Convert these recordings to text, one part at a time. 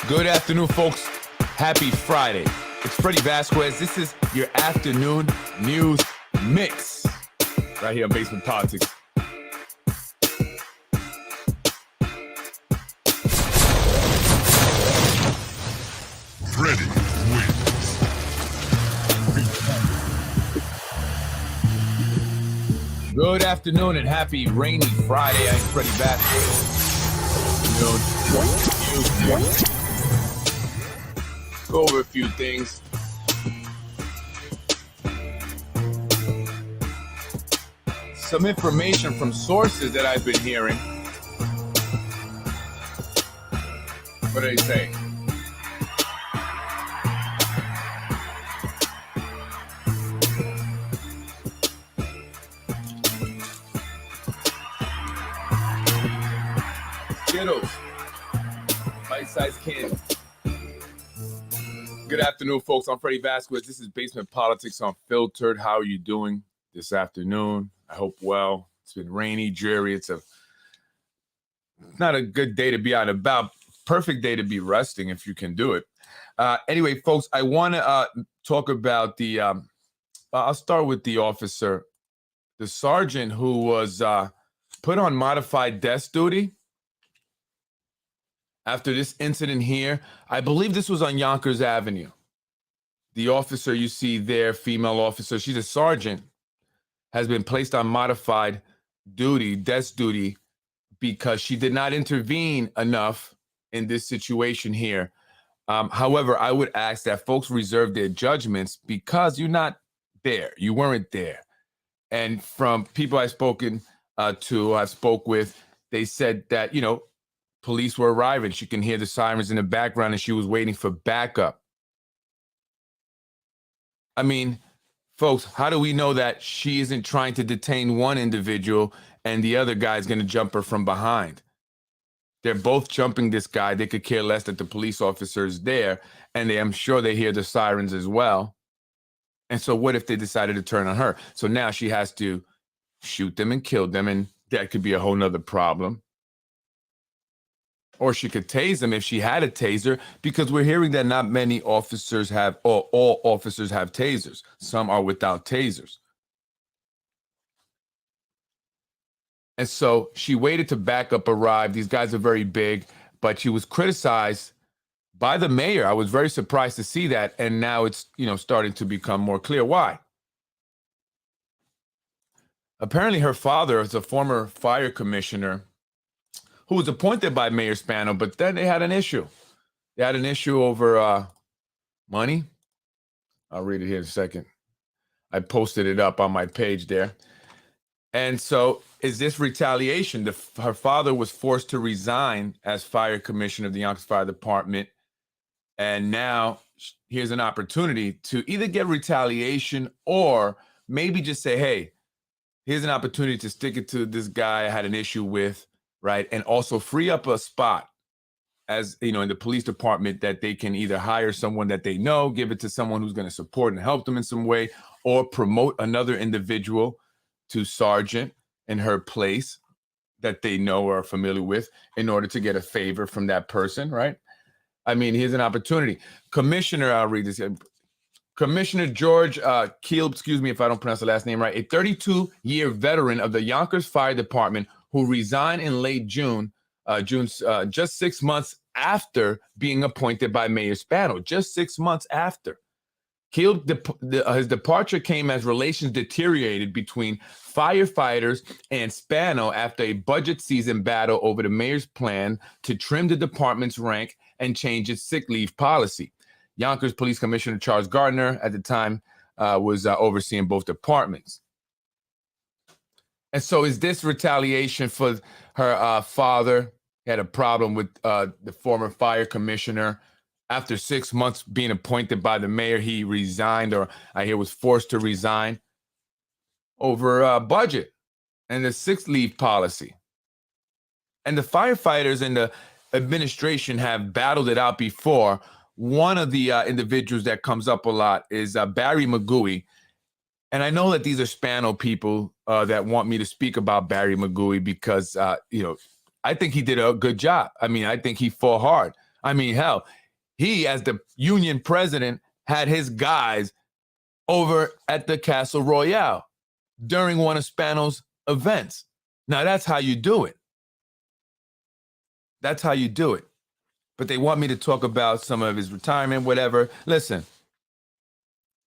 Good afternoon, folks. Happy Friday. It's Freddy Vazquez. This is your afternoon news mix right here on Basement Politics. Freddy wins. Good afternoon and happy rainy Friday. I'm Freddy Vazquez. Go over a few things. Some information from sources that I've been hearing. What do they say? Skittles. Bite-sized candy. Good afternoon, folks. I'm Freddy Vazquez. This is Basement Politics Unfiltered. How are you doing this afternoon? I hope well. It's been rainy, dreary. It's not a good day to be out and about. Perfect day to be resting if you can do it. Anyway, folks, I want to talk about the, I'll start with the officer, the sergeant who was put on modified desk duty after this incident here. I believe this was on Yonkers Avenue. The officer you see there, female officer, she's a sergeant, has been placed on modified duty, desk duty, because she did not intervene enough in this situation here. However, I would ask that folks reserve their judgments because you're not there. You weren't there. And from people I've spoken to, I've spoke with, they said that, you know, police were arriving. She can hear the sirens in the background and she was waiting for backup. I mean, folks, how do we know that she isn't trying to detain one individual and the other guy is going to jump her from behind? They're both jumping this guy. They could care less that the police officer is there, and I'm sure they hear the sirens as well. And so what if they decided to turn on her? So now she has to shoot them and kill them, and that could be a whole nother problem. Or she could tase them if she had a taser, because we're hearing that not many officers have, or all officers have tasers. Some are without tasers. And so she waited to backup arrive. These guys are very big, but she was criticized by the mayor. I was very surprised to see that. And now it's, starting to become more clear why. Apparently her father is a former fire commissioner who was appointed by Mayor Spano, but then they had an issue. They had an issue over money. I'll read it here in a second. I posted it up on my page there. And so is this retaliation? Her father was forced to resign as fire commissioner of the Yonkers Fire Department. And now here's an opportunity to either get retaliation or maybe just say, hey, here's an opportunity to stick it to this guy I had an issue with, right? And also free up a spot as, in the police department that they can either hire someone that they know, give it to someone who's going to support and help them in some way, or promote another individual to sergeant in her place that they know or are familiar with in order to get a favor from that person, right? I mean, here's an opportunity. Commissioner, I'll read this. Commissioner George Keel, excuse me if I don't pronounce the last name right, a 32-year veteran of the Yonkers Fire Department who resigned in late June, just 6 months after being appointed by Mayor Spano, just 6 months after. Keel, his departure came as relations deteriorated between firefighters and Spano after a budget season battle over the mayor's plan to trim the department's rank and change its sick leave policy. Yonkers Police Commissioner Charles Gardner at the time was overseeing both departments. And so is this retaliation for her father? He had a problem with the former fire commissioner. After 6 months being appointed by the mayor, he resigned, or I hear was forced to resign over budget and the sick leave policy. And the firefighters and the administration have battled it out before. One of the individuals that comes up a lot is Barry McGooey. And I know that these are Spano people that want me to speak about Barry McGooey because, I think he did a good job. I mean, I think he fought hard. I mean, hell, he, as the union president, had his guys over at the Castle Royale during one of Spano's events. Now, that's how you do it. That's how you do it. But they want me to talk about some of his retirement, whatever. Listen,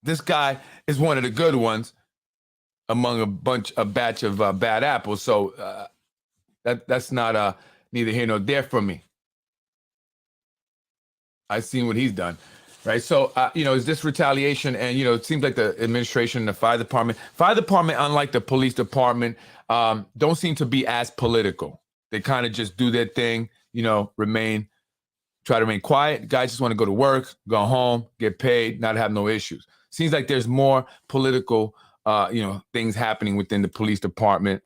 this guy is one of the good ones among a batch of bad apples. So that's not neither here nor there for me. I've seen what he's done, right? So, is this retaliation? And, it seems like the administration and the fire department, unlike the police department, don't seem to be as political. They kind of just do their thing, try to remain quiet. Guys just want to go to work, go home, get paid, not have no issues. Seems like there's more political, things happening within the police department,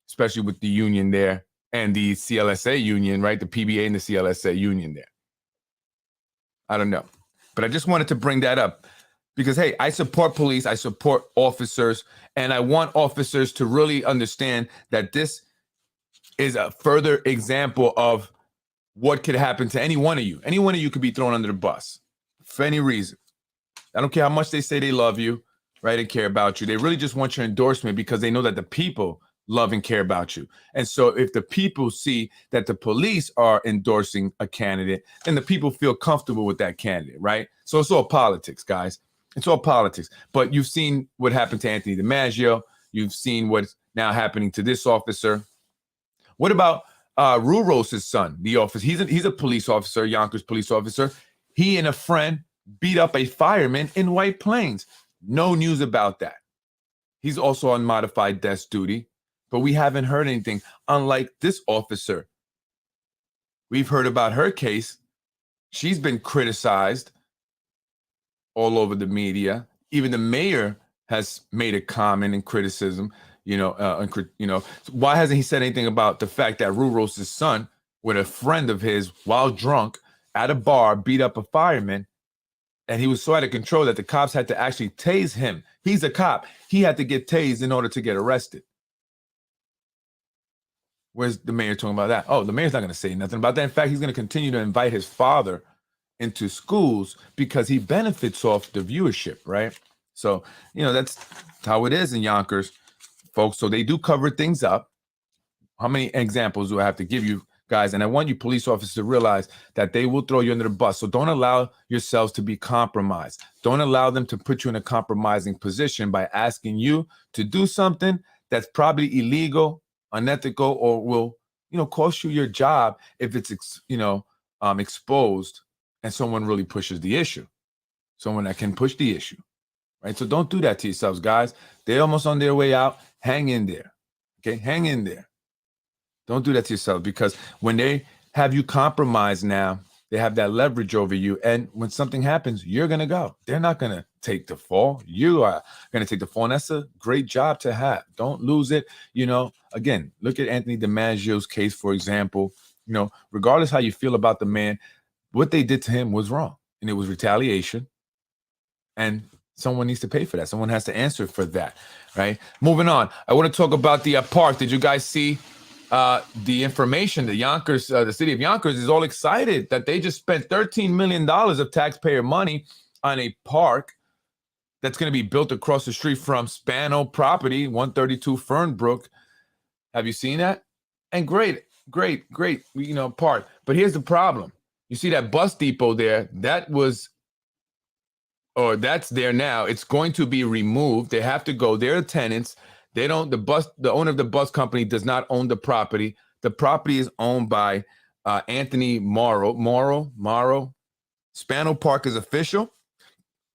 especially with the union there and the CLSA union, right? The PBA and the CLSA union there. I don't know. But I just wanted to bring that up because, hey, I support police. I support officers. And I want officers to really understand that this is a further example of what could happen to any one of you. Any one of you could be thrown under the bus for any reason. I don't care how much they say they love you, right, and care about you. They really just want your endorsement because they know that the people love and care about you. And so if the people see that the police are endorsing a candidate, then the people feel comfortable with that candidate, right? So it's all politics, guys. It's all politics. But you've seen what happened to Anthony DiMaggio. You've seen what's now happening to this officer. What about Ruros' son, the officer? He's a police officer, Yonkers police officer. He and a friend beat up a fireman in White Plains. No news about that. He's also on modified desk duty, but we haven't heard anything. Unlike this officer, we've heard about her case. She's been criticized all over the media. Even the mayor has made a comment in criticism. Why hasn't he said anything about the fact that Ruros' son, with a friend of his, while drunk at a bar, beat up a fireman, and he was so out of control that the cops had to actually tase him. He's a cop. He had to get tased in order to get arrested. Where's the mayor talking about that? Oh, the mayor's not going to say nothing about that. In fact, he's going to continue to invite his father into schools because he benefits off the viewership, right? So, that's how it is in Yonkers, folks. So they do cover things up. How many examples do I have to give you guys? And I want you police officers to realize that they will throw you under the bus. So don't allow yourselves to be compromised. Don't allow them to put you in a compromising position by asking you to do something that's probably illegal, unethical, or will, cost you your job if it's, exposed and someone really pushes the issue, someone that can push the issue, right? So don't do that to yourselves, guys. They're almost on their way out. Hang in there, okay? Hang in there. Don't do that to yourself, because when they have you compromised now, they have that leverage over you. And when something happens, you're going to go. They're not going to take the fall. You are going to take the fall. And that's a great job to have. Don't lose it. Again, look at Anthony DiMaggio's case, for example. Regardless how you feel about the man, what they did to him was wrong. And it was retaliation. And someone needs to pay for that. Someone has to answer for that, right? Moving on. I want to talk about the park. Did you guys see the information? The Yonkers, the city of Yonkers is all excited that they just spent $13 million of taxpayer money on a park that's going to be built across the street from Spano property, 132 Fernbrook. Have you seen that? And great, park. But here's the problem. You see that bus depot there, that's there now. It's going to be removed. They have to go. They're tenants. The owner of the bus company does not own the property. The property is owned by Anthony Mauro. Spano Park is official,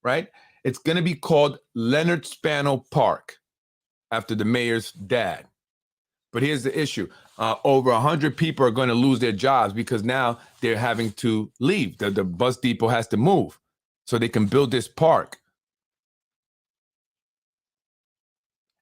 right? It's going to be called Leonard Spano Park after the mayor's dad. But here's the issue. Over 100 people are going to lose their jobs because now they're having to leave. The bus depot has to move so they can build this park.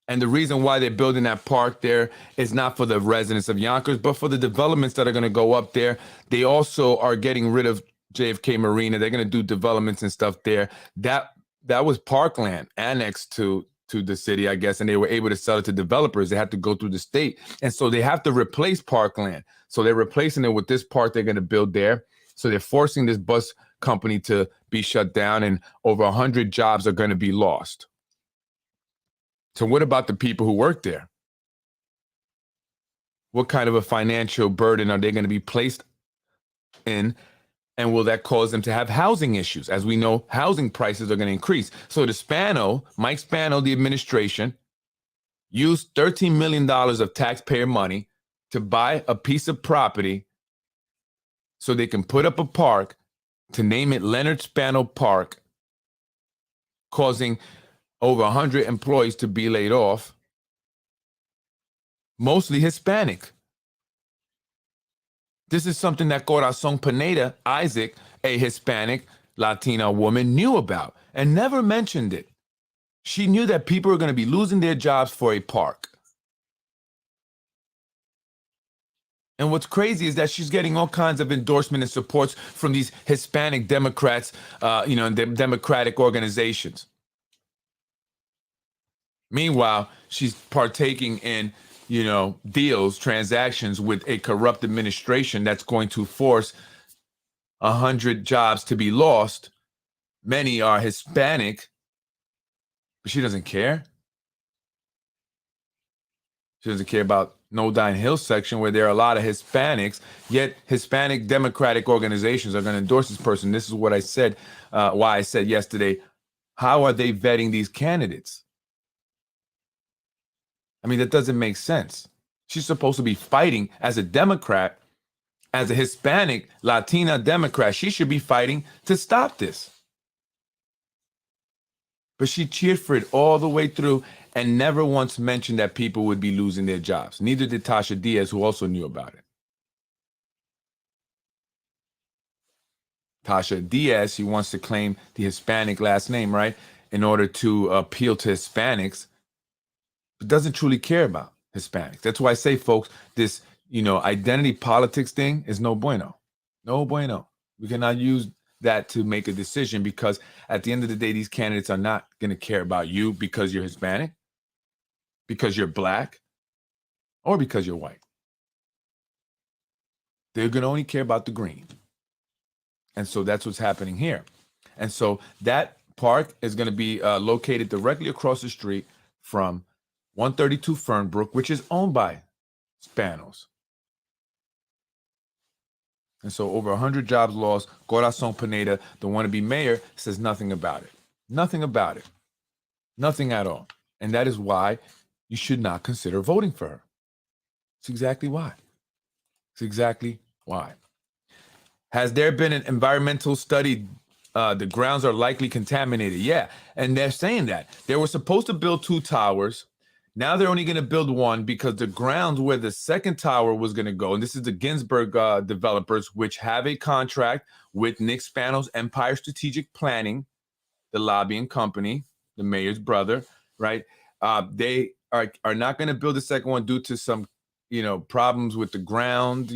And the reason why they're building that park there is not for the residents of Yonkers, but for the developments that are going to go up there. They also are getting rid of JFK Marina. They're going to do developments and stuff there. That was parkland annexed to the city, I guess, and they were able to sell it to developers. They had to go through the state. And so they have to replace parkland. So they're replacing it with this park they're going to build there. So they're forcing this bus company to be shut down, and over 100 jobs are going to be lost. So what about the people who work there? What kind of a financial burden are they going to be placed in? And will that cause them to have housing issues? As we know, housing prices are going to increase. So Mike Spano, the administration, used $13 million of taxpayer money to buy a piece of property so they can put up a park to name it Leonard Spano Park, causing over 100 employees to be laid off, mostly Hispanic. This is something that Corazon Pineda, Isaac, a Hispanic Latino woman, knew about and never mentioned it. She knew that people were going to be losing their jobs for a park. And what's crazy is that she's getting all kinds of endorsement and supports from these Hispanic Democrats, and Democratic organizations. Meanwhile, she's partaking in deals, transactions with a corrupt administration that's going to force 100 jobs to be lost. Many are Hispanic, but she doesn't care. She doesn't care about No Dine Hill section where there are a lot of Hispanics, yet Hispanic Democratic organizations are going to endorse this person. This is what I said, why I said yesterday, how are they vetting these candidates? I mean, that doesn't make sense. She's supposed to be fighting as a Democrat, as a Hispanic Latina Democrat. She should be fighting to stop this. But she cheered for it all the way through and never once mentioned that people would be losing their jobs. Neither did Tasha Diaz, who also knew about it. Tasha Diaz, she wants to claim the Hispanic last name, right, in order to appeal to Hispanics, but doesn't truly care about Hispanics. That's why I say, folks, this, identity politics thing is no bueno. No bueno. We cannot use that to make a decision, because at the end of the day, these candidates are not going to care about you because you're Hispanic, because you're Black, or because you're white. They're going to only care about the green. And so that's what's happening here. And so that park is going to be located directly across the street from 132 Fernbrook, which is owned by Spanos. And so over 100 jobs lost. Corazon Pineda, the wannabe mayor, says nothing about it. Nothing about it. Nothing at all. And that is why you should not consider voting for her. It's exactly why. It's exactly why. Has there been an environmental study? The grounds are likely contaminated. Yeah, and they're saying that. They were supposed to build 2 towers. Now they're only going to build 1 because the grounds where the second tower was going to go, and this is the Ginsburg developers, which have a contract with Nick Spano's Empire Strategic Planning, the lobbying company, the mayor's brother, right? They are not going to build the second one due to some problems with the ground,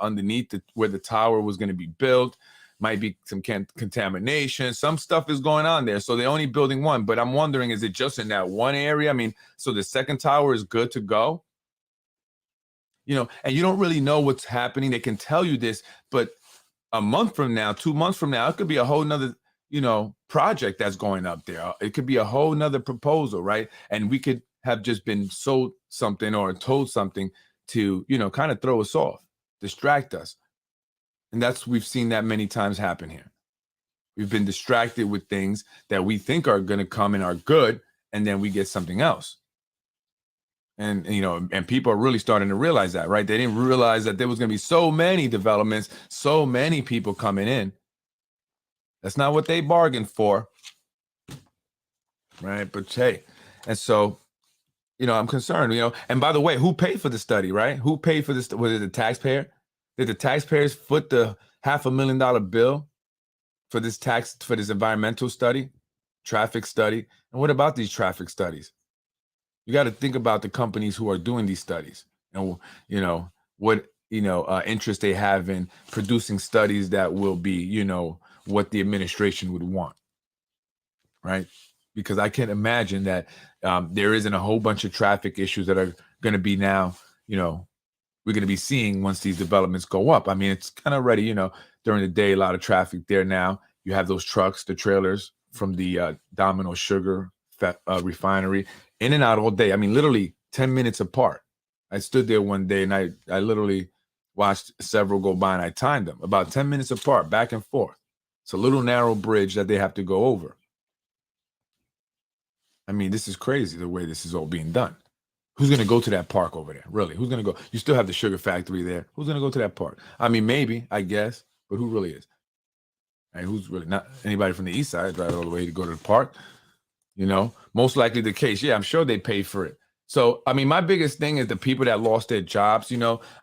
underneath where the tower was going to be built. Might be some contamination. Some stuff is going on there. So they're only building 1. But I'm wondering, is it just in that one area? I mean, so the second tower is good to go? And you don't really know what's happening. They can tell you this, but a month from now, 2 months from now, it could be a whole nother, project that's going up there. It could be a whole nother proposal, right? And we could have just been sold something or told something to, kind of throw us off, distract us. And we've seen that many times happen here. We've been distracted with things that we think are going to come and are good, and then we get something else. And people are really starting to realize that, right? They didn't realize that there was going to be so many developments, so many people coming in. That's not what they bargained for, right? But hey, and so, I'm concerned, and by the way, who paid for the study, right? Who paid for this? Was it the taxpayer? Did the taxpayers foot the $500,000 bill for this environmental study, traffic study? And what about these traffic studies? You got to think about the companies who are doing these studies and, what, interest they have in producing studies that will be, what the administration would want, right? Because I can't imagine that there isn't a whole bunch of traffic issues that are going to be now, we're going to be seeing once these developments go up. I mean, it's kind of ready, during the day, a lot of traffic there now. You have those trucks, the trailers from the Domino Sugar refinery in and out all day. I mean, literally 10 minutes apart. I stood there one day and I literally watched several go by and I timed them about 10 minutes apart, back and forth. It's a little narrow bridge that they have to go over. I mean, this is crazy the way this is all being done. Who's going to go to that park over there? Really? Who's going to go? You still have the sugar factory there. Who's going to go to that park? I mean, maybe, I guess, but who really is? And who's really not anybody from the east side drive all the way to go to the park? Most likely the case. Yeah, I'm sure they pay for it. So, I mean, my biggest thing is the people that lost their jobs,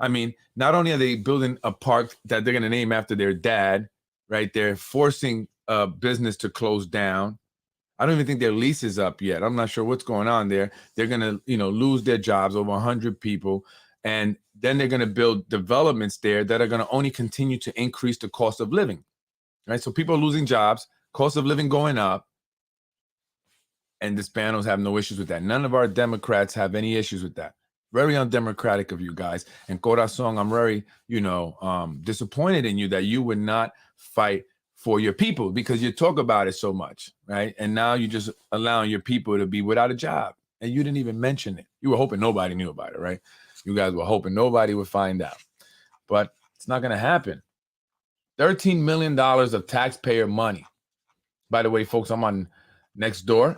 I mean, not only are they building a park that they're going to name after their dad, right? They're forcing a business to close down. I don't even think their lease is up yet. I'm not sure what's going on there. They're going to, lose their jobs, over 100 people. And then they're going to build developments there that are going to only continue to increase the cost of living, right? So people are losing jobs, cost of living going up. And the Spanos have no issues with that. None of our Democrats have any issues with that. Very undemocratic of you guys. And Corazon, I'm very, disappointed in you that you would not fight for your people because you talk about it so much, right? And now you're just allowing your people to be without a job. And you didn't even mention it. You were hoping nobody knew about it, right? You guys were hoping nobody would find out. But it's not going to happen. $13 million of taxpayer money. By the way, folks, I'm on Nextdoor.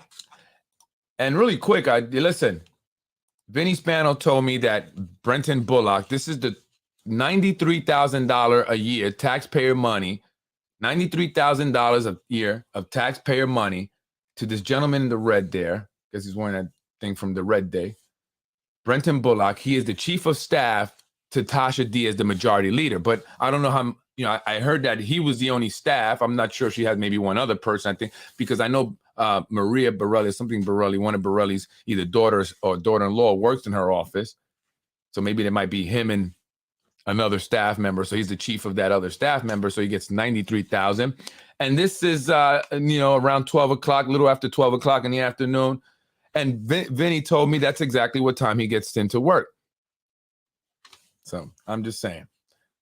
And really quick, listen, Vinny Spano told me that Brenton Bullock, this is the $93,000 a year taxpayer money, $93,000 a year of taxpayer money to this gentleman in the red there, because he's wearing that thing from the Red Day. Brenton Bullock, he is the chief of staff to Tasha Diaz, the majority leader. But I don't know how, I heard that he was the only staff. I'm not sure if she had maybe one other person, I think, because I know Maria Borelli, one of Borelli's either daughters or daughter-in-law works in her office. So maybe there might be him and another staff member. So he's the chief of that other staff member. So he gets $93,000. And this is, around 12 o'clock, a little after 12 o'clock in the afternoon. And Vinny told me that's exactly what time he gets into work. So I'm just saying,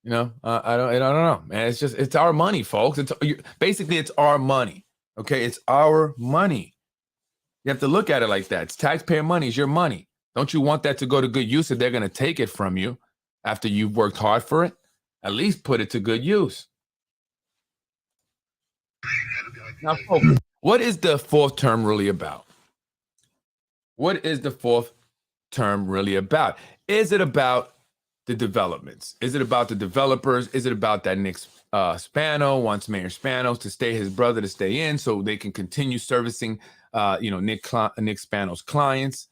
I don't know, man. It's our money, folks. Basically it's our money. Okay. It's our money. You have to look at it like that. It's taxpayer money. It's your money. Don't you want that to go to good use if they're going to take it from you after you've worked hard for it? At least put it to good use. Now, folks, what is the fourth term really about? What is the fourth term really about? Is it about the developments? Is it about the developers? Is it about that Nick Spano wants Mayor Spano to stay, his brother to stay in so they can continue servicing, Nick Spano's clients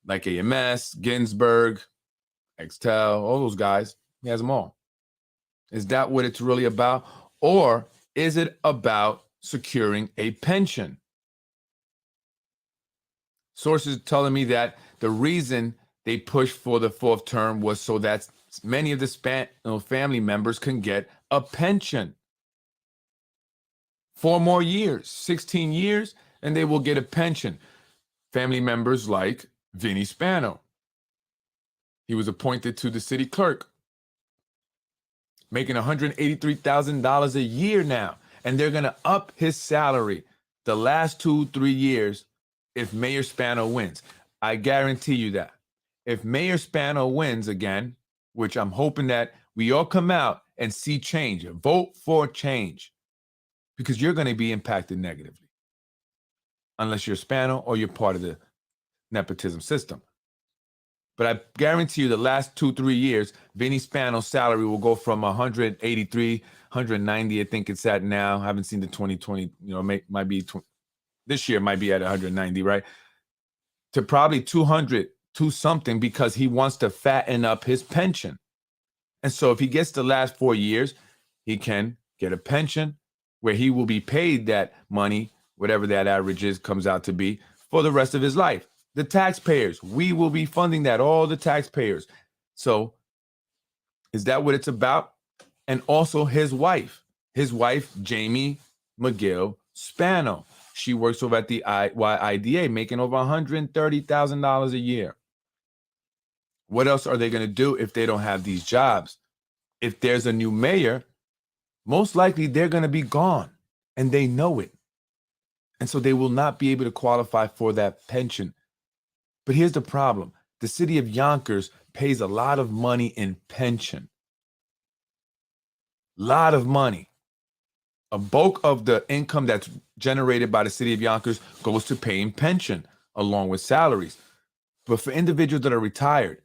like AMS, Ginsburg, Extel, all those guys. He has them all. Is that what it's really about? Or is it about securing a pension? Sources telling me that the reason they pushed for the fourth term was so that many of the Spano family members can get a pension. 4 more years, 16 years, and they will get a pension. Family members like Vinny Spano. He was appointed to the city clerk, making $183,000 a year now. And they're going to up his salary the last 2-3 years if Mayor Spano wins. I guarantee you that. If Mayor Spano wins again, which I'm hoping that we all come out and see change, vote for change, because you're going to be impacted negatively. Unless you're Spano or you're part of the nepotism system. But I guarantee you the last 2-3 years, Vinny Spano's salary will go from 183, 190, I think it's at now. I haven't seen the 2020, might be, this year might be at 190, right? To probably 200, to something, because he wants to fatten up his pension. And so if he gets the last 4 years, he can get a pension where he will be paid that money, whatever that average is, comes out to be, for the rest of his life. The taxpayers, we will be funding that, all the taxpayers. So is that what it's about? And also his wife, Jamie McGill Spano. She works over at the IDA, making over $130,000 a year. What else are they going to do if they don't have these jobs? If there's a new mayor, most likely they're going to be gone, and they know it. And so they will not be able to qualify for that pension. But here's the problem. The city of Yonkers pays a lot of money in pension. Lot of money. A bulk of the income that's generated by the city of Yonkers goes to paying pension along with salaries. But for individuals that are retired,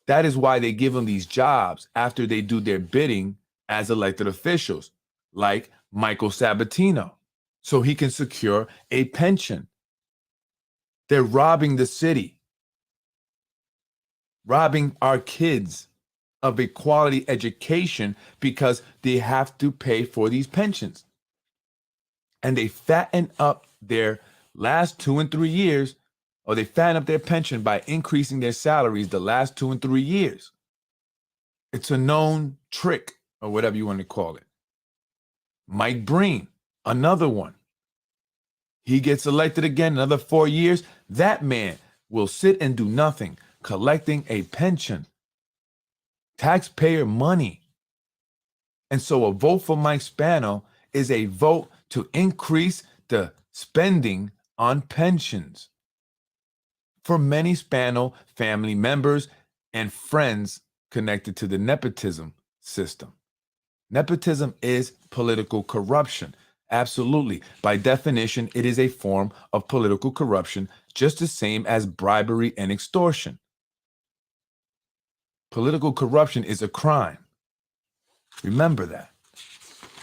that is why they give them these jobs after they do their bidding as elected officials, like Michael Sabatino, so he can secure a pension. They're robbing the city, robbing our kids of a quality education because they have to pay for these pensions. And they fatten up their last 2 and 3 years, or they fatten up their pension by increasing their salaries the last 2 and 3 years. It's a known trick, or whatever you want to call it. Mike Breen, another one. He gets elected again, another 4 years. That man will sit and do nothing, collecting a pension. Taxpayer money. And so a vote for Mike Spano is a vote to increase the spending on pensions for many Spano family members and friends connected to the nepotism system. Nepotism is political corruption. Absolutely. By definition, it is a form of political corruption, just the same as bribery and extortion. Political corruption is a crime. Remember that.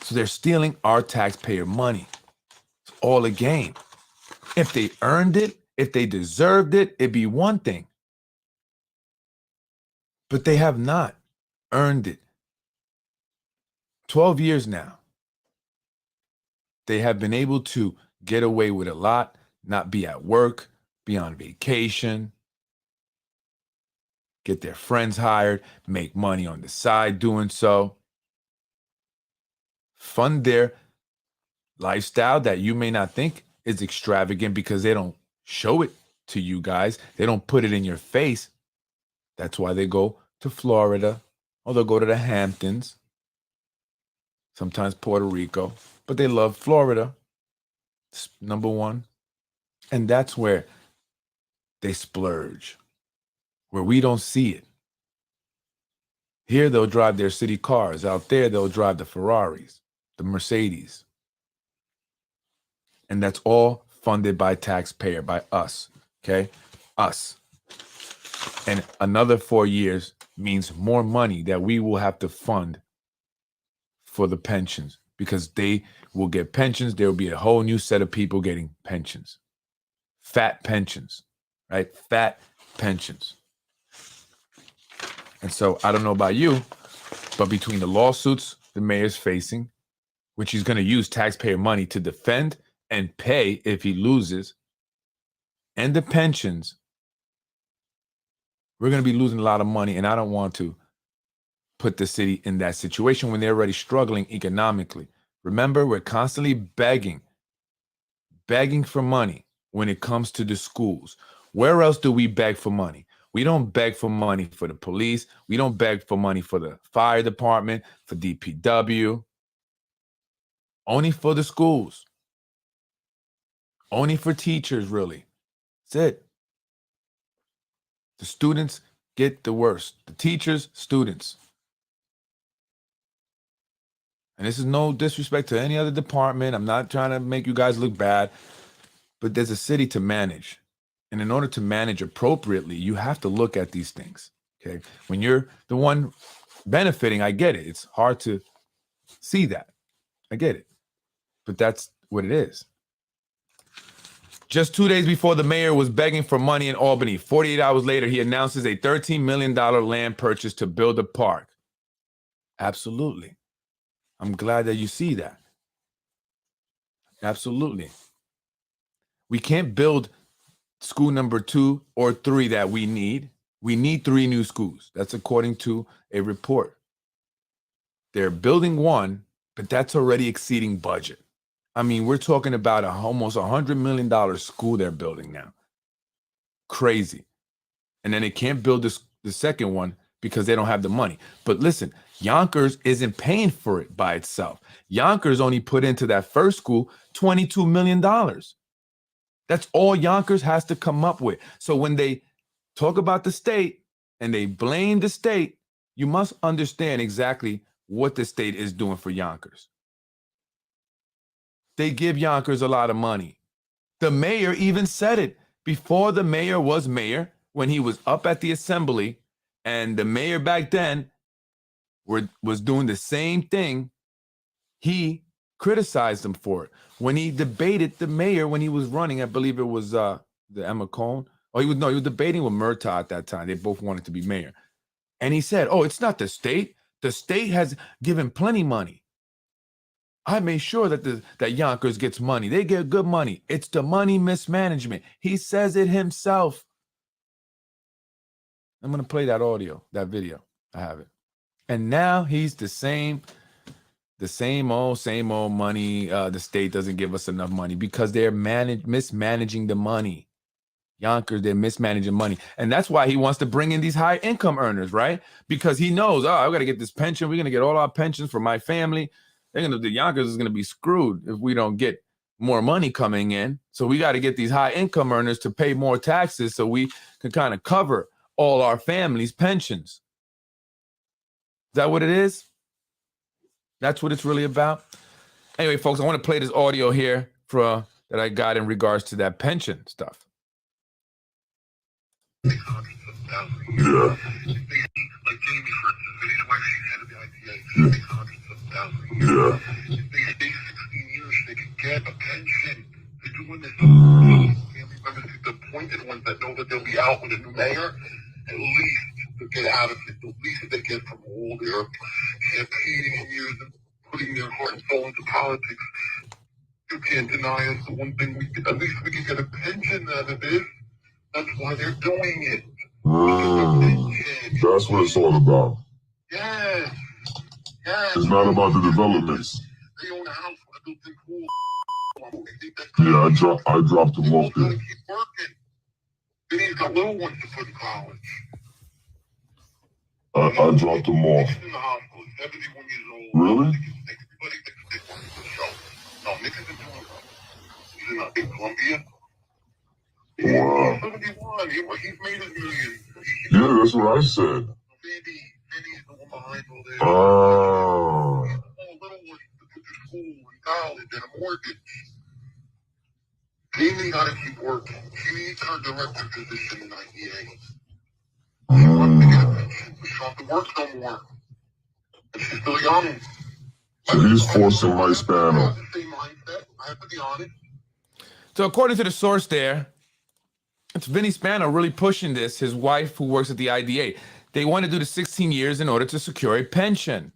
So they're stealing our taxpayer money. It's all a game. If they earned it, if they deserved it, it'd be one thing. But they have not earned it. 12 years now. They have been able to get away with a lot, not be at work, be on vacation, get their friends hired, make money on the side doing so, fund their lifestyle that you may not think is extravagant because they don't show it to you guys. They don't put it in your face. That's why they go to Florida, or they'll go to the Hamptons, sometimes Puerto Rico, but they love Florida, number one. And that's where they splurge, where we don't see it. Here, they'll drive their city cars. Out there, they'll drive the Ferraris, the Mercedes. And that's all funded by taxpayer, by us, okay? Us. And another 4 years means more money that we will have to fund for the pensions, because they will get pensions. There will be a whole new set of people getting pensions. Fat pensions, right? Fat pensions. And so I don't know about you, but between the lawsuits the mayor's facing, which he's going to use taxpayer money to defend and pay if he loses, and the pensions, we're going to be losing a lot of money. And I don't want to put the city in that situation when they're already struggling economically. Remember, we're constantly begging for money when it comes to the schools. Where else do we beg for money? We don't beg for money for the police. We don't beg for money for the fire department, for DPW. Only for the schools. Only for teachers, really. That's it. The students get the worst. The teachers, students. And this is no disrespect to any other department. I'm not trying to make you guys look bad, but there's a city to manage. And in order to manage appropriately, you have to look at these things, okay? When you're the one benefiting, I get it. It's hard to see that. I get it. But that's what it is. Just 2 days before the mayor was begging for money in Albany, 48 hours later, he announces a $13 million land purchase to build a park. Absolutely. I'm glad that you see that. Absolutely. We can't build school number 2 or 3 that we need. We need 3 new schools. That's according to a report. They're building 1, but that's already exceeding budget. I mean, we're talking about almost $100 million school they're building now. Crazy. And then they can't build this the second one because they don't have the money. But listen, Yonkers isn't paying for it by itself. Yonkers only put into that first school $22 million. That's all Yonkers has to come up with. So when they talk about the state and they blame the state, you must understand exactly what the state is doing for Yonkers. They give Yonkers a lot of money. The mayor even said it before the mayor was mayor, when he was up at the assembly, and the mayor back then was doing the same thing. He criticized him for it. When he debated the mayor when he was running, I believe it was the Emma Cohn. Oh, he was debating with Murtaugh at that time. They both wanted to be mayor. And he said, oh, it's not the state. The state has given plenty money. I made sure that Yonkers gets money. They get good money. It's the money mismanagement. He says it himself. I'm going to play that audio, that video. I have it. And now he's the same old money. The state doesn't give us enough money because they're mismanaging the money. Yonkers, they're mismanaging money. And that's why he wants to bring in these high income earners, right? Because he knows, I've got to get this pension. We're going to get all our pensions for my family. The Yonkers is going to be screwed if we don't get more money coming in. So we got to get these high income earners to pay more taxes so we can kind of cover all our families' pensions. Is that what it is? That's what it's really about. Anyway, folks, I want to play this audio here that I got in regards to that pension stuff. Yeah. Like Jamie, for instance, his wife, she's head of the IPA. She makes hundreds of thousands a year. Yeah. If they stay 16 years, they can get a pension. They're doing this. Family members, the appointed ones that know that they'll be out with a new mayor, at least to get out of it. The least they get from all their campaigning years and putting their heart and soul into politics. You can't deny us the one thing at least we can get a pension out of this. That's why they're doing it. That's what it's all about. Yes. Yes. It's not about the developments. They own a house with a built-in pool. Yeah, I dropped them off there. Keep working. Then he's got little ones to put in college. I dropped them off. Nick's in the hospital. 71 years old. Really? Everybody thinks they want to show. No, Nick is in Toronto. He's in Columbia. Wow. 71. He's made his millions. Yeah, that's what I said. Freddy's the one behind all this. Oh. All little ones to put to school and college and a mortgage. Jamie got to keep working. She needs her director position in IDA. She wants to get a pension, but she don't have to work no more. And she's still young. So he's forcing my Spano. I have the same mindset. I have to be honest. So according to the source there, it's Vinny Spano really pushing this, his wife who works at the IDA. They want to do the 16 years in order to secure a pension.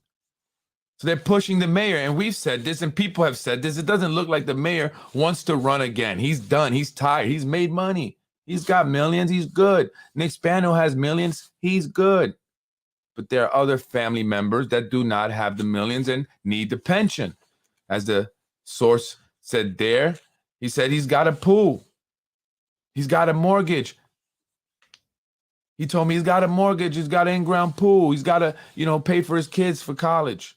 So they're pushing the mayor, and we've said this, and people have said this. It doesn't look like the mayor wants to run again. He's done. He's tired. He's made money. He's got millions. He's good. Nick Spano has millions. He's good. But there are other family members that do not have the millions and need the pension. As the source said there, he said he's got a pool. He's got a mortgage. He told me he's got a mortgage. He's got an in-ground pool. He's got to, pay for his kids for college.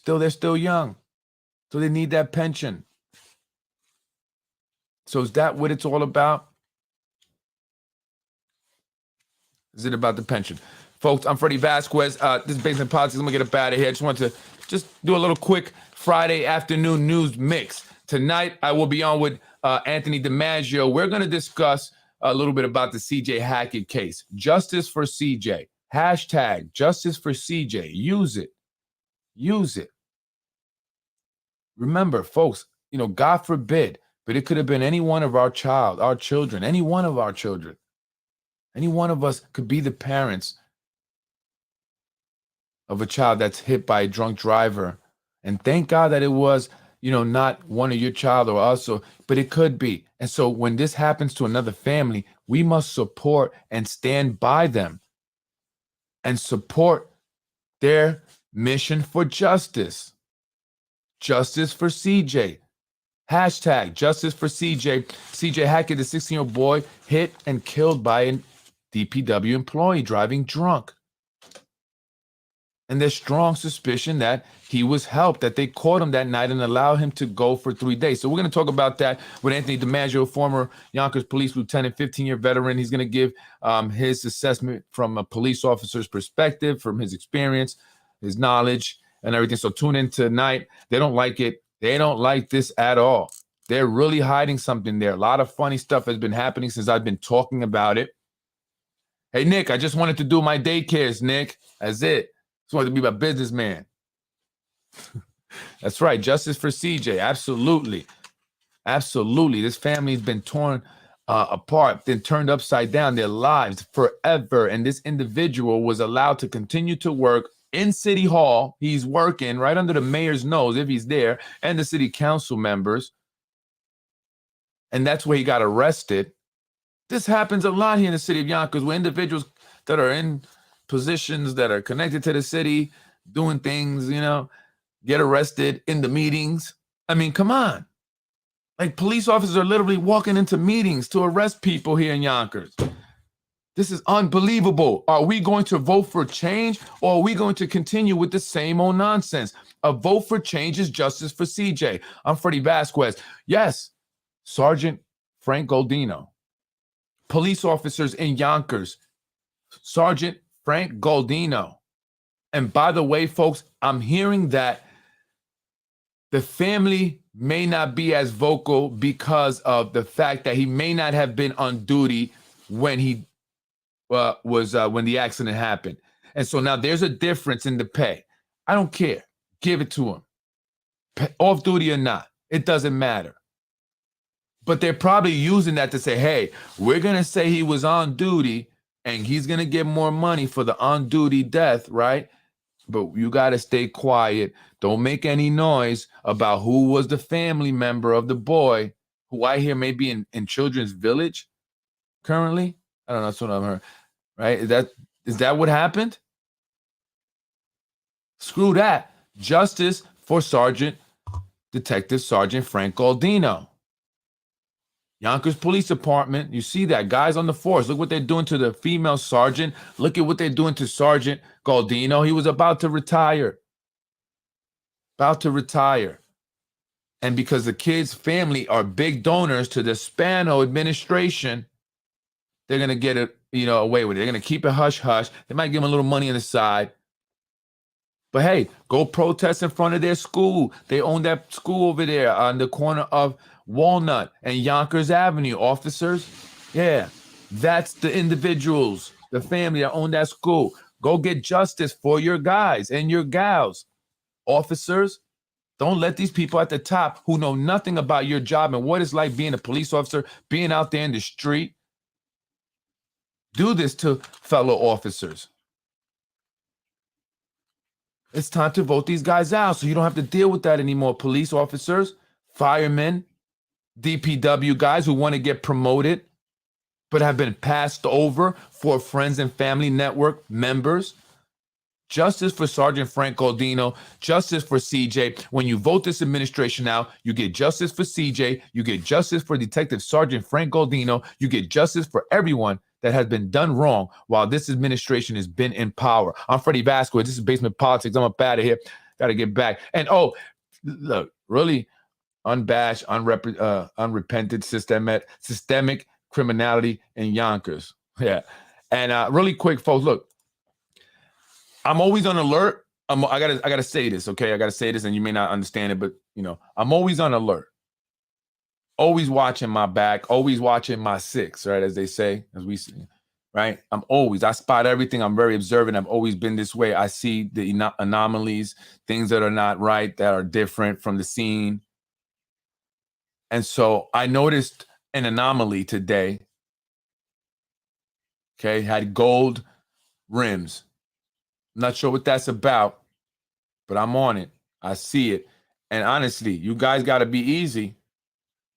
They're still young. So they need that pension. So is that what it's all about? Is it about the pension? Folks, I'm Freddy Vazquez. This is Basement Politics. I'm going to get up out of here. I just want to do a little quick Friday afternoon news mix. Tonight, I will be on with Anthony DiMaggio. We're going to discuss a little bit about the CJ Hackett case. Justice for CJ. Hashtag Justice for CJ. Use it. Use it. Remember, folks, God forbid, but it could have been any one of our children, any one of our children. Any one of us could be the parents of a child that's hit by a drunk driver. And thank God that it was, not one of your child or us, but it could be. And so when this happens to another family, we must support and stand by them and support their mission for justice. Justice for CJ. Hashtag Justice for CJ. CJ Hackett, the 16-year-old boy, hit and killed by DPW employee driving drunk. And there's strong suspicion that he was helped, that they caught him that night and allowed him to go for 3 days. So we're going to talk about that with Anthony DiMaggio, former Yonkers police lieutenant, 15-year veteran. He's going to give his assessment from a police officer's perspective, from his experience, his knowledge, and everything. So tune in tonight. They don't like it. They don't like this at all. They're really hiding something there. A lot of funny stuff has been happening since I've been talking about it. Hey, Nick, I just wanted to do my daycares, Nick. That's it. Just wanted to be a businessman. That's right. Justice for CJ. Absolutely. Absolutely. This family's been torn apart, then turned upside down, their lives forever. And this individual was allowed to continue to work in City Hall. He's working right under the mayor's nose, if he's there, and the city council members. And that's where he got arrested. This happens a lot here in the city of Yonkers, where individuals that are in positions that are connected to the city, doing things, you know, get arrested in the meetings. I mean, come on. Like, police officers are literally walking into meetings to arrest people here in Yonkers. This is unbelievable. Are we going to vote for change, or are we going to continue with the same old nonsense? A vote for change is justice for CJ. I'm Freddy Vazquez. Yes, Sergeant Frank Goldino. Police officers in Yonkers, Sergeant Frank Goldino. And by the way, folks, I'm hearing that the family may not be as vocal because of the fact that he may not have been on duty when he when the accident happened. And so now there's a difference in the pay. I don't care. Give it to him. Off duty or not, it doesn't matter. But they're probably using that to say, hey, we're going to say he was on duty and he's going to get more money for the on-duty death, right? But you got to stay quiet. Don't make any noise about who was the family member of the boy, who I hear may be in Children's Village currently. I don't know. That's what I've heard, right? Is that what happened? Screw that. Justice for Detective Sergeant Frank Goldino. Yonkers Police Department, you see that, guys on the force. Look what they're doing to the female sergeant. Look at what they're doing to Sergeant Goldino. He was about to retire. About to retire. And because the kids' family are big donors to the Spano administration, they're going to get it, away with it. They're going to keep it hush-hush. They might give them a little money on the side. But hey, go protest in front of their school. They own that school over there on the corner of Walnut and Yonkers Avenue, officers. Yeah, that's the individuals, the family that own that school. Go get justice for your guys and your gals. Officers, don't let these people at the top who know nothing about your job and what it's like being a police officer, being out there in the street, do this to fellow officers. It's time to vote these guys out so you don't have to deal with that anymore. Police officers, firemen, DPW guys who want to get promoted but have been passed over for friends and family network members. Justice for Sergeant Frank Goldino, justice for CJ. When you vote this administration out, you get justice for CJ, you get justice for Detective Sergeant Frank Goldino, you get justice for everyone that has been done wrong while this administration has been in power. I'm Freddy Vazquez. This is Basement Politics. I'm up out of here. Got to get back. And look, really unbashed, unrepented, systemic criminality in Yonkers. Yeah. And really quick, folks, look, I'm always on alert. I gotta say this, okay? I gotta say this, and you may not understand it, but I'm always on alert. Always watching my back, always watching my six, right? As they say, as we see, right? I spot everything. I'm very observant. I've always been this way. I see the anomalies, things that are not right, that are different from the scene. And so I noticed an anomaly today. Okay, had gold rims. I'm not sure what that's about, but I'm on it. I see it. And honestly, you guys got to be easy.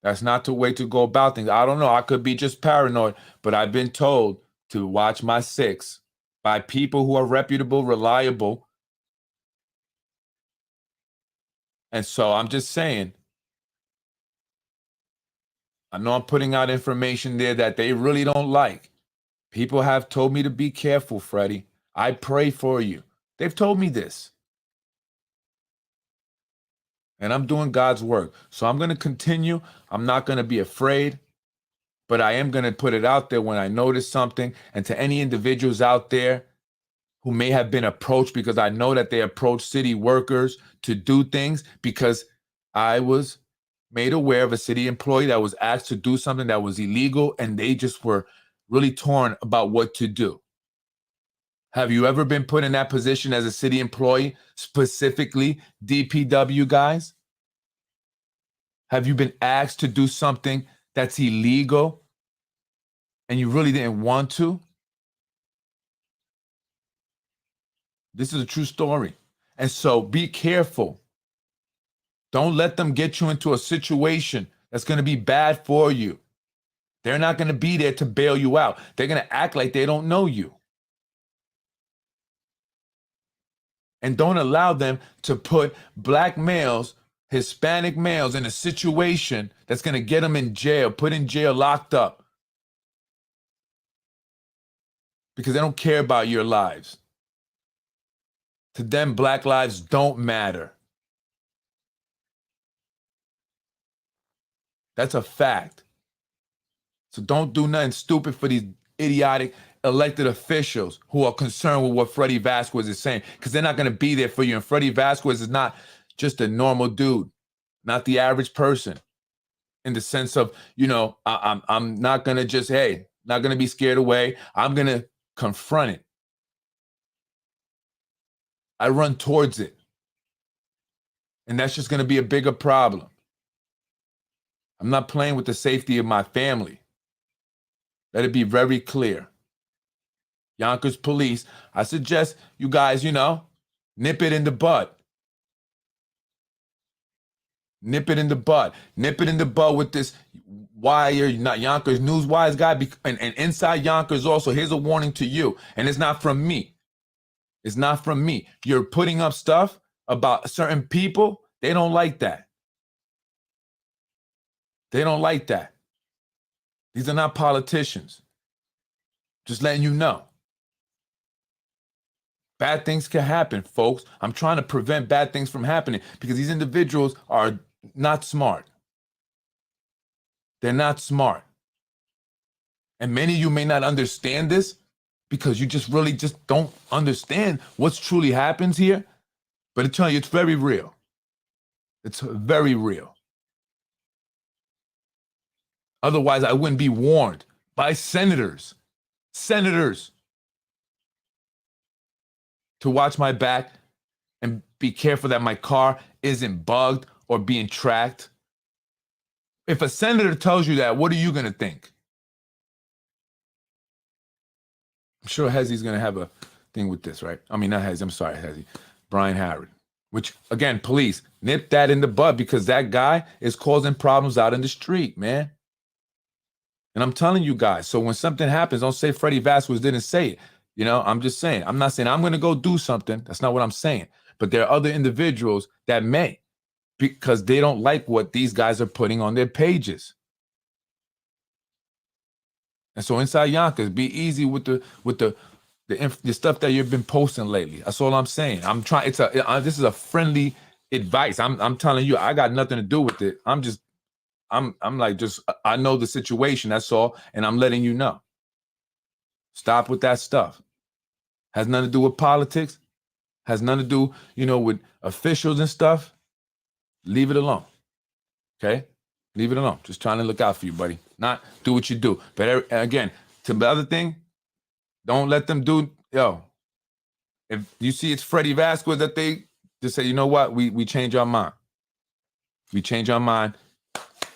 That's not the way to go about things. I don't know. I could be just paranoid, but I've been told to watch my six by people who are reputable, reliable. And so I'm just saying, I know I'm putting out information there that they really don't like. People have told me to be careful, Freddy. I pray for you. They've told me this. And I'm doing God's work. So I'm going to continue. I'm not going to be afraid, but I am going to put it out there when I notice something. And to any individuals out there who may have been approached, because I know that they approach city workers to do things, because I was made aware of a city employee that was asked to do something that was illegal, and they just were really torn about what to do. Have you ever been put in that position as a city employee, specifically DPW guys? Have you been asked to do something that's illegal and you really didn't want to? This is a true story. And so be careful. Don't let them get you into a situation that's going to be bad for you. They're not going to be there to bail you out. They're going to act like they don't know you. And don't allow them to put black males, Hispanic males in a situation that's going to get them in jail, put in jail, locked up. Because they don't care about your lives. To them, black lives don't matter. That's a fact. So don't do nothing stupid for these idiotic elected officials who are concerned with what Freddy Vazquez is saying, because they're not going to be there for you. And Freddy Vazquez is not just a normal dude, not the average person, in the sense of, you know, I'm not going to just, hey, not going to be scared away. I'm going to confront it. I run towards it. And that's just going to be a bigger problem. I'm not playing with the safety of my family. Let it be very clear. Yonkers police, I suggest you guys, you know, nip it in the bud. Nip it in the bud. Nip it in the bud with this why you're not Yonkers Newswise guy. And inside Yonkers also, here's a warning to you. And it's not from me. It's not from me. You're putting up stuff about certain people. They don't like that. They don't like that. These are not politicians. Just letting you know. Bad things can happen, folks. I'm trying to prevent bad things from happening because these individuals are not smart. They're not smart. And many of you may not understand this because you just really just don't understand what's truly happens here. But I tell you, it's very real. It's very real. Otherwise, I wouldn't be warned by senators to watch my back and be careful that my car isn't bugged or being tracked. If a senator tells you that, what are you going to think? I'm sure Hezzy's going to have a thing with this, right? I mean, not Hezzy. I'm sorry, Hezzy. Brian Harrod. Which, again, police, nip that in the bud because that guy is causing problems out in the street, man. And I'm telling you guys, so when something happens, don't say Freddy Vazquez didn't say it. You know, I'm just saying. I'm not saying I'm going to go do something. That's not what I'm saying. But there are other individuals that may, because they don't like what these guys are putting on their pages. And so inside Yonkers, be easy with the stuff that you've been posting lately. That's all I'm saying. I'm trying. This is a friendly advice. I'm telling you, I got nothing to do with it. I'm like, I know the situation. That's all. And I'm letting you know. Stop with that stuff. Has nothing to do with politics. Has nothing to do, you know, with officials and stuff. Leave it alone. Okay? Leave it alone. Just trying to look out for you, buddy. Not do what you do. But again, to the other thing, don't let them do, if you see it's Freddy Vazquez that they just say, you know what, we change our mind. We change our mind.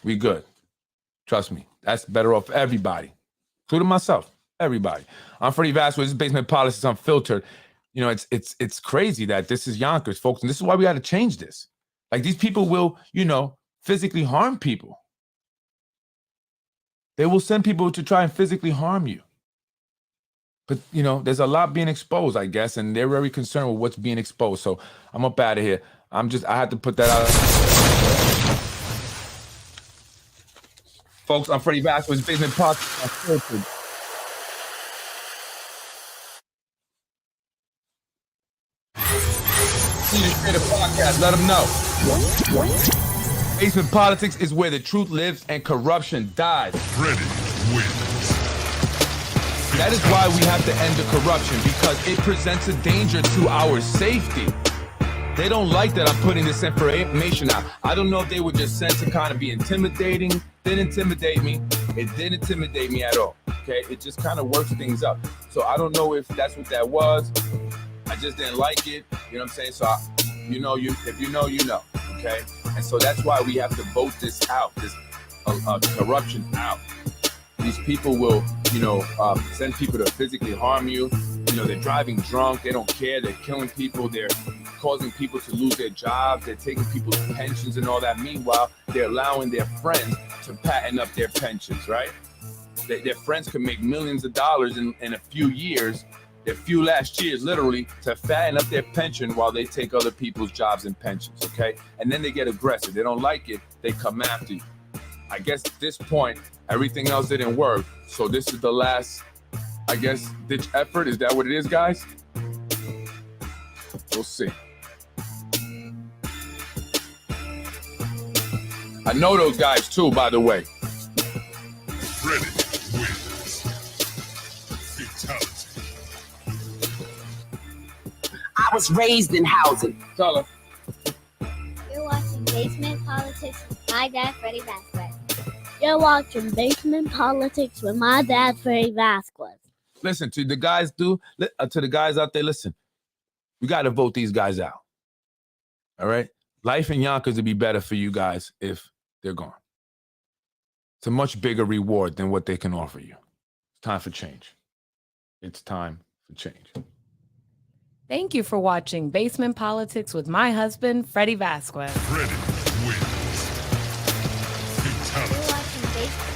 We good. Trust me. That's better off for everybody, including myself. Everybody. I'm Freddy Vazquez. This is Basement Politics Unfiltered. You know, it's crazy that this is Yonkers, folks, and this is why we got to change this. Like, these people will, you know, physically harm people. They will send people to try and physically harm you. But, you know, there's a lot being exposed, I guess, and they're very concerned with what's being exposed. So I'm up out of here. I had to put that out. Folks, I'm Freddy Vazquez, Basement Politics Unfiltered. to share the podcast. Let them know. Basement Politics is where the truth lives and corruption dies. Freddy wins. That is why we have to end the corruption, because it presents a danger to our safety. They don't like that I'm putting this information out. I don't know if they were just sent to kind of be intimidating. Didn't intimidate me. It didn't intimidate me at all. Okay, it just kind of works things up. So I don't know if that's what that was. I just didn't like it. You know what I'm saying? So if you know, you know. Okay, and so that's why we have to vote this out, this corruption out. These people will, send people to physically harm you. They're driving drunk. They don't care. They're killing people. They're causing people to lose their jobs. They're taking people's pensions and all that. Meanwhile, they're allowing their friends to patent up their pensions, right? Their friends can make millions of dollars in a few years, their few last years, literally, to fatten up their pension while they take other people's jobs and pensions, okay? And then they get aggressive. They don't like it. They come after you. I guess at this point, everything else didn't work. So this is the last, ditch effort. Is that what it is, guys? We'll see. I know those guys too, by the way. Freddy wins. Fatality. I was raised in housing. Tell her. You're watching Basement Politics with my dad, Freddy Vazquez. You're watching Basement Politics with my dad, Freddy Vazquez. Listen to the guys to the guys out there. Listen, we got to vote these guys out. All right, life in Yonkers would be better for you guys if they're gone. It's a much bigger reward than what they can offer you. It's time for change. It's time for change. Thank you for watching Basement Politics with my husband, Freddy Vazquez. Freddy wins. Fatality. You're watching Basement.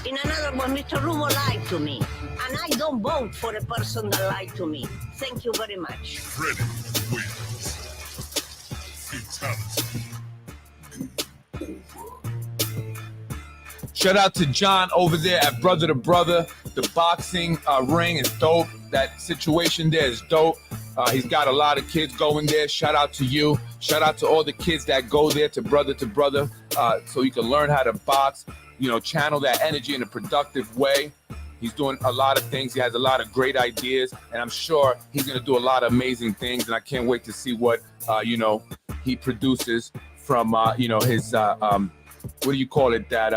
In another one, Mr. Rumo lied to me. And I don't vote for a person that lied to me. Thank you very much. Freddy wins. Fatality. Shout out to John over there at Brother to Brother. The boxing ring is dope. That situation there is dope. He's got a lot of kids going there. Shout out to you. Shout out to all the kids that go there to Brother, so you can learn how to box, channel that energy in a productive way. He's doing a lot of things. He has a lot of great ideas, and I'm sure he's going to do a lot of amazing things. And I can't wait to see what, he produces from, his, what do you call it? That,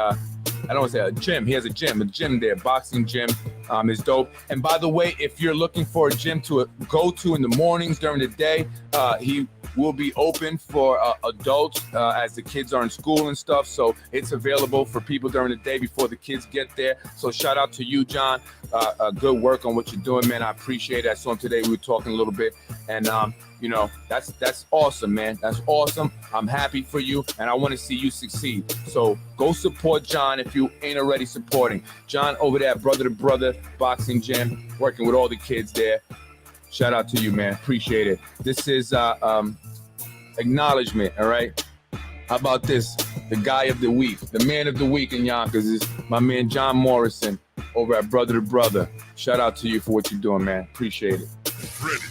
I don't want to say a gym. He has a gym there, boxing gym is dope. And by the way, if you're looking for a gym to go to in the mornings during the day, he will be open for adults as the kids are in school and stuff. So it's available for people during the day before the kids get there. So shout out to you, John. Good work on what you're doing, man. I appreciate it. I saw him today. We were talking a little bit, and that's awesome, man. That's awesome. I'm happy for you, and I want to see you succeed. So go support John if you ain't already supporting. John over there at Brother to Brother Boxing Gym, working with all the kids there. Shout out to you, man. Appreciate it. This is acknowledgement, all right? How about this? The guy of the week, the man of the week in Yonkers is my man John Morrison over at Brother to Brother. Shout out to you for what you're doing, man. Appreciate it. Freddy